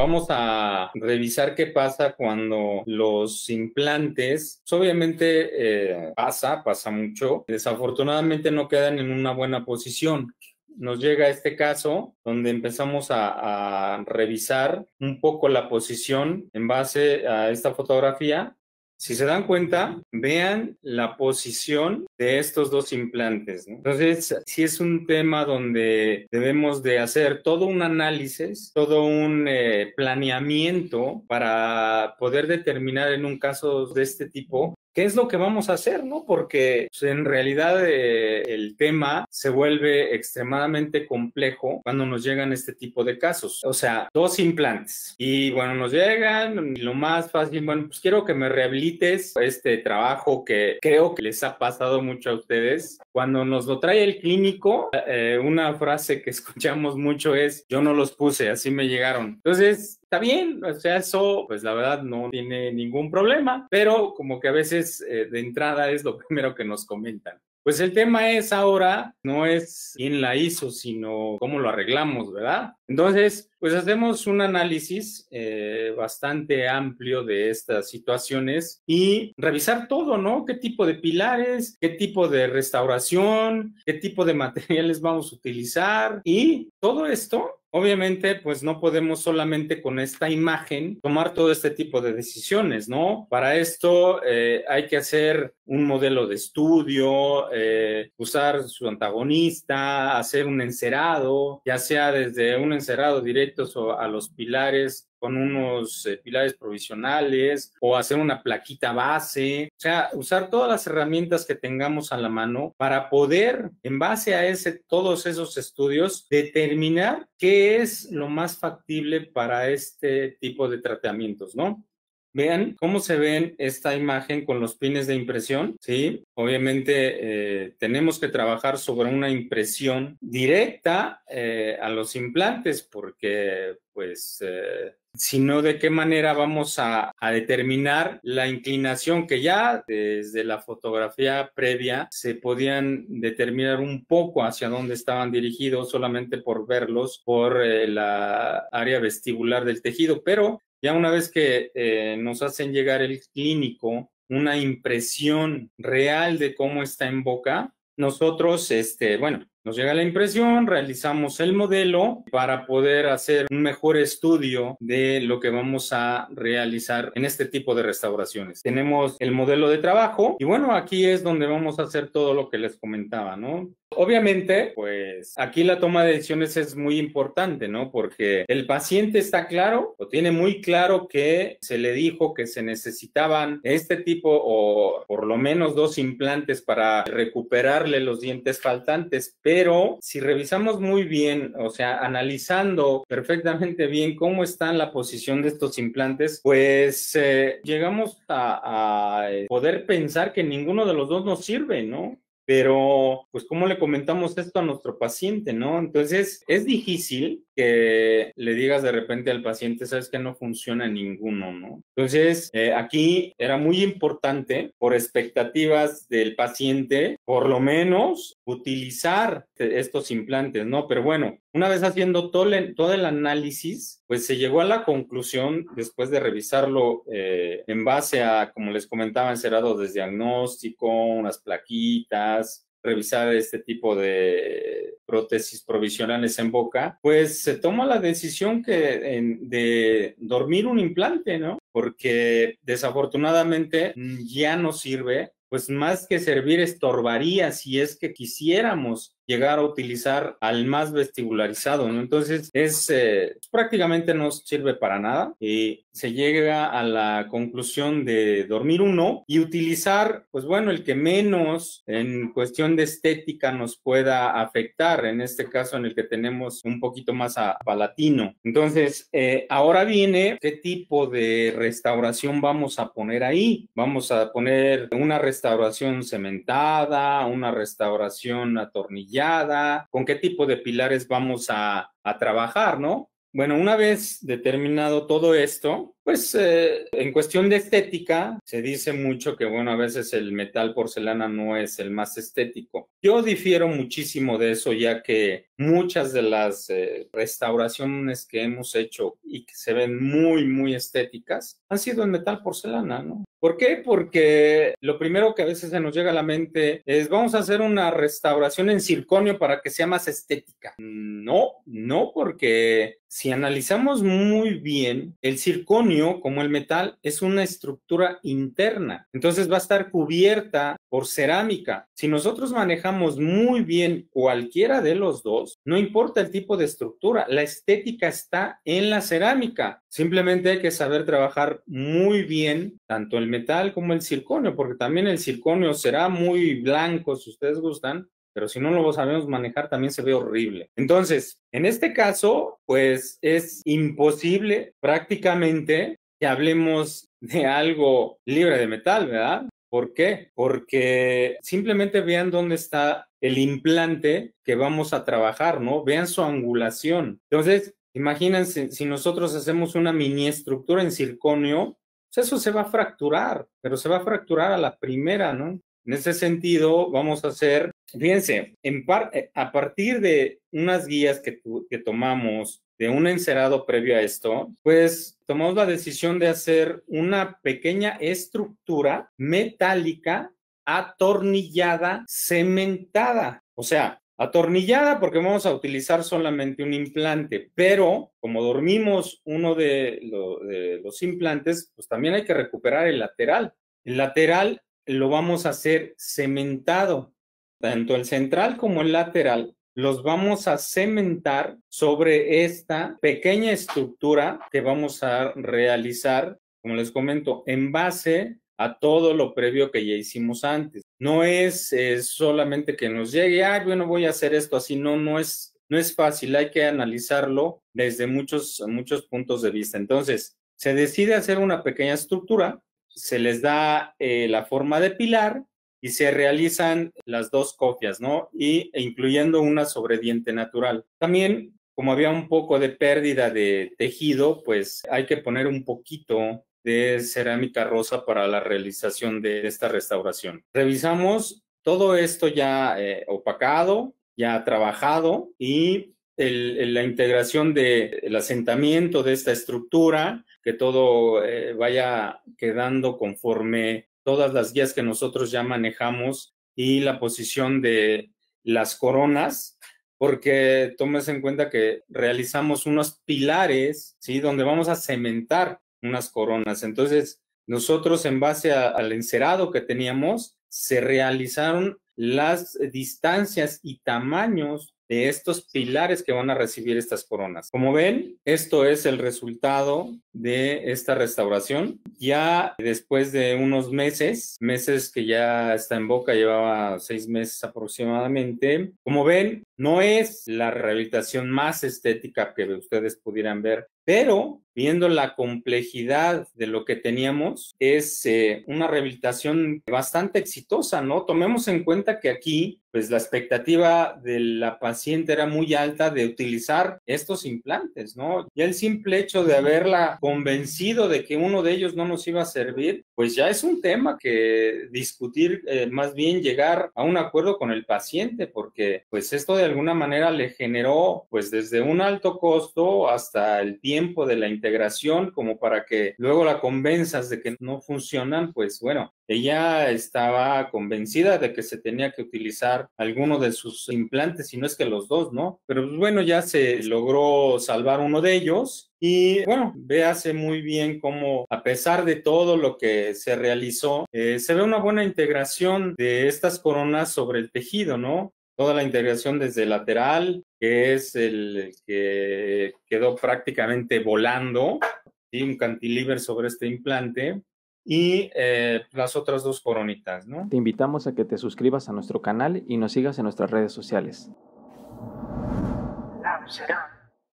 Vamos a revisar qué pasa cuando los implantes, pues obviamente pasa mucho, desafortunadamente no quedan en una buena posición. Nos llega este caso donde empezamos a revisar un poco la posición en base a esta fotografía. Si se dan cuenta, vean la posición de estos dos implantes, ¿no? Entonces, sí es un tema donde debemos de hacer todo un análisis, todo un planeamiento para poder determinar en un caso de este tipo qué es lo que vamos a hacer, ¿no? Porque pues, en realidad el tema se vuelve extremadamente complejo cuando nos llegan este tipo de casos. O sea, dos implantes. Y bueno, nos llegan y lo más fácil, bueno, pues quiero que me rehabilites este trabajo que creo que les ha pasado mucho a ustedes. Cuando nos lo trae el clínico, una frase que escuchamos mucho es, yo no los puse, así me llegaron. Entonces, está bien, o sea, eso pues la verdad no tiene ningún problema, pero como que a veces de entrada es lo primero que nos comentan. Pues el tema es ahora, no es quién la hizo, sino cómo lo arreglamos, ¿verdad? Entonces, pues hacemos un análisis bastante amplio de estas situaciones y revisar todo, ¿no? ¿Qué tipo de pilares, qué tipo de restauración, qué tipo de materiales vamos a utilizar? Y todo esto, obviamente, pues no podemos solamente con esta imagen tomar todo este tipo de decisiones, ¿no? Para esto hay que hacer un modelo de estudio, usar su antagonista, hacer un encerado, ya sea desde un encerado directo a los pilares con unos pilares provisionales o hacer una plaquita base, o sea, usar todas las herramientas que tengamos a la mano para poder, en base a todos esos estudios, determinar qué es lo más factible para este tipo de tratamientos, ¿no? Vean cómo se ven esta imagen con los pines de impresión, ¿sí? Obviamente tenemos que trabajar sobre una impresión directa a los implantes porque, pues, si no, ¿de qué manera vamos a determinar la inclinación que ya desde la fotografía previa se podían determinar un poco hacia dónde estaban dirigidos solamente por verlos por la área vestibular del tejido? Pero ya una vez que nos hacen llegar el clínico una impresión real de cómo está en boca, nosotros, bueno, nos llega la impresión, realizamos el modelo para poder hacer un mejor estudio de lo que vamos a realizar en este tipo de restauraciones. Tenemos el modelo de trabajo y bueno, aquí es donde vamos a hacer todo lo que les comentaba, ¿no? Obviamente, pues aquí la toma de decisiones es muy importante, ¿no? Porque el paciente está claro o tiene muy claro que se le dijo que se necesitaban este tipo o por lo menos dos implantes para recuperarle los dientes faltantes, pero si revisamos muy bien, o sea, analizando perfectamente bien cómo está en la posición de estos implantes, pues llegamos a poder pensar que ninguno de los dos nos sirve, ¿no? Pero, pues, ¿cómo le comentamos esto a nuestro paciente, no? Entonces, es difícil que le digas de repente al paciente, sabes que no funciona ninguno, ¿no? Entonces, aquí era muy importante, por expectativas del paciente, por lo menos utilizar estos implantes, ¿no? Pero bueno, una vez haciendo todo el análisis, pues se llegó a la conclusión, después de revisarlo en base a, como les comentaba, encerado desde diagnóstico, unas plaquitas, revisar este tipo de prótesis provisionales en boca, pues se toma la decisión de dormir un implante, ¿no? Porque desafortunadamente ya no sirve, pues más que servir estorbaría si es que quisiéramos llegar a utilizar al más vestibularizado, ¿no? Entonces, prácticamente no sirve para nada y se llega a la conclusión de dormir uno y utilizar, pues bueno, el que menos en cuestión de estética nos pueda afectar, en este caso en el que tenemos un poquito más palatino. Entonces, ahora viene qué tipo de restauración vamos a poner ahí. Vamos a poner una restauración cementada, una restauración atornillada, con qué tipo de pilares vamos a trabajar, ¿no? Bueno, una vez determinado todo esto, Pues en cuestión de estética, se dice mucho que, bueno, a veces el metal porcelana no es el más estético. Yo difiero muchísimo de eso, ya que muchas de las restauraciones que hemos hecho y que se ven muy, muy estéticas han sido en metal porcelana, ¿no? ¿Por qué? Porque lo primero que a veces se nos llega a la mente es vamos a hacer una restauración en circonio para que sea más estética. No, porque si analizamos muy bien, el circonio, como el metal, es una estructura interna. Entonces va a estar cubierta por cerámica. Si nosotros manejamos muy bien cualquiera de los dos, no importa el tipo de estructura, la estética está en la cerámica. Simplemente hay que saber trabajar muy bien tanto el metal como el circonio, porque también el circonio será muy blanco si ustedes gustan, pero si no lo sabemos manejar también se ve horrible. Entonces, en este caso, pues es imposible prácticamente que hablemos de algo libre de metal, ¿verdad? ¿Por qué? Porque simplemente vean dónde está el implante que vamos a trabajar, ¿no? Vean su angulación. Entonces, imagínense, si nosotros hacemos una mini estructura en circonio, pues eso se va a fracturar, pero se va a fracturar a la primera, ¿no? En ese sentido, vamos a hacer, fíjense, a partir de unas guías que tomamos de un encerado previo a esto, pues tomamos la decisión de hacer una pequeña estructura metálica atornillada, cementada. O sea, atornillada porque vamos a utilizar solamente un implante, pero como dormimos uno de los implantes, pues también hay que recuperar el lateral. El lateral lo vamos a hacer cementado, tanto el central como el lateral. Los vamos a cementar sobre esta pequeña estructura que vamos a realizar, como les comento, en base a todo lo previo que ya hicimos antes. No es solamente que nos llegue, bueno, voy a hacer esto así, no es fácil, hay que analizarlo desde muchos puntos de vista. Entonces, se decide hacer una pequeña estructura, se les da la forma de pilar y se realizan las dos copias, ¿no? E incluyendo una sobre diente natural. También, como había un poco de pérdida de tejido, pues hay que poner un poquito de cerámica rosa para la realización de esta restauración. Revisamos todo esto ya opacado, ya trabajado y la integración del asentamiento de esta estructura, que todo vaya quedando conforme todas las guías que nosotros ya manejamos y la posición de las coronas, porque tomes en cuenta que realizamos unos pilares, ¿sí? Donde vamos a cementar unas coronas. Entonces, nosotros en base al encerado que teníamos, se realizaron las distancias y tamaños de estos pilares que van a recibir estas coronas. Como ven, esto es el resultado de esta restauración. Ya después de unos meses que ya está en boca, llevaba 6 meses aproximadamente. Como ven, no es la rehabilitación más estética que ustedes pudieran ver, pero viendo la complejidad de lo que teníamos, es una rehabilitación bastante exitosa, ¿no? Tomemos en cuenta que aquí, pues la expectativa de la paciente era muy alta de utilizar estos implantes, ¿no? Ya el simple hecho de haberla convencido de que uno de ellos no nos iba a servir, pues ya es un tema que discutir, más bien llegar a un acuerdo con el paciente, porque pues esto de alguna manera le generó, pues desde un alto costo hasta el tiempo de la integración, como para que luego la convenzas de que no funcionan, pues bueno, ella estaba convencida de que se tenía que utilizar alguno de sus implantes, si no es que los dos, ¿no? Pero pues bueno, ya se logró salvar uno de ellos y bueno, véase muy bien cómo a pesar de todo lo que se realizó, se ve una buena integración de estas coronas sobre el tejido, ¿no? Toda la integración desde lateral, que es el que quedó prácticamente volando, y un cantilever sobre este implante, y las otras dos coronitas, ¿no? Te invitamos a que te suscribas a nuestro canal y nos sigas en nuestras redes sociales.